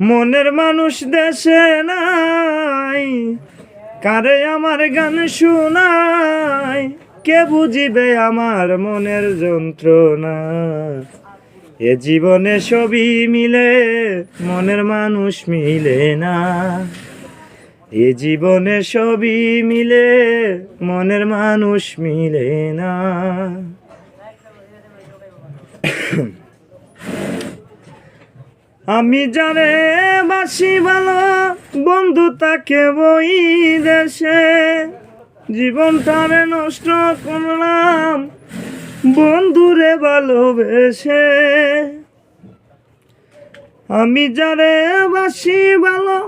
মনের মানুষ দেশে নাই, কারে আমার গান শোনাই, কে বুঝিবে আমার মনের যন্ত্রণা। এ জীবনে সবই মিলে, মনের মানুষ মিলে না। এ জীবনে সবই মিলে, মনের মানুষ মিলে না। আমি যারে বাসি ভালো, বন্ধু তাকে বই দেশে, জীবনটারে নষ্ট করলাম বন্ধুরে ভালোবেসে। আমি যারে বাসি ভালো,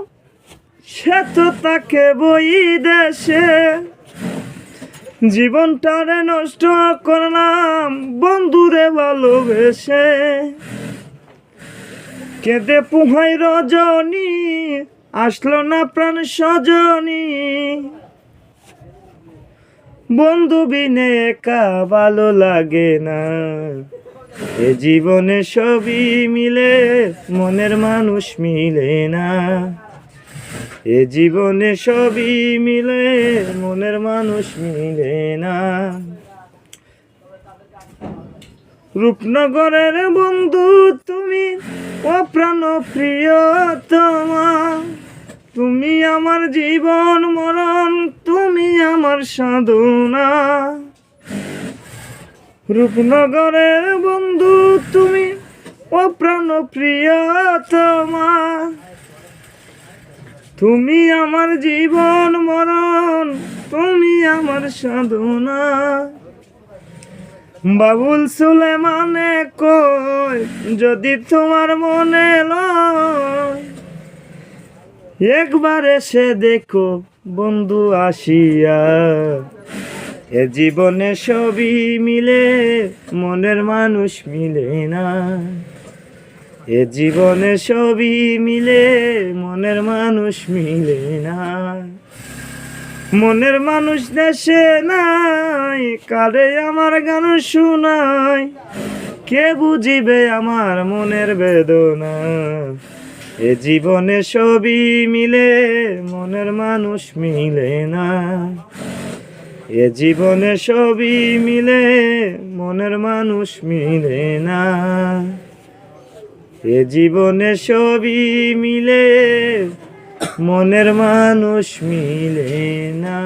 সে তো তাকে বই দেশে, জীবনটারে নষ্ট করলাম বন্ধুরে ভালোবেসে। কেঁদে পুহাই রজনী, আসলো না প্রাণ সজনী, বন্ধু বিনে একা ভালো লাগে না। এ জীবনে সবই মিলে, মনের মানুষ মিলে না। এ জীবনে সবই মিলে, মনের মানুষ মিলে না। রূপনগরের বন্ধু তুমি, অপ্রাণ প্রিয়তমা, তুমি আমার জীবন মরণ, তুমি আমার সাধনা। রূপনগরের বন্ধু তুমি, অপ্রাণ প্রিয়তমা, তুমি আমার জীবন মরণ, তুমি আমার সাধনা। বাবুল সুলেমানে কই, যদি তোমার মনে লয়, একবার এসে দেখো বন্ধু আসিয়া। এ জীবনে সবই মিলে, মনের মানুষ মিলে না। এ জীবনে সবই মিলে, মনের মানুষ মিলে না। মনের মানুষ দেশে নাই, কারে আমার গান শোনাই, কে বুঝিবে আমার মনের বেদনা। এ জীবনে সবই মিলে, মনের মানুষ মিলে না। এ জীবনে সবই মিলে, মনের মানুষ মিলে না। এ জীবনে সবই মিলে, মনের মানুষ মিলে না।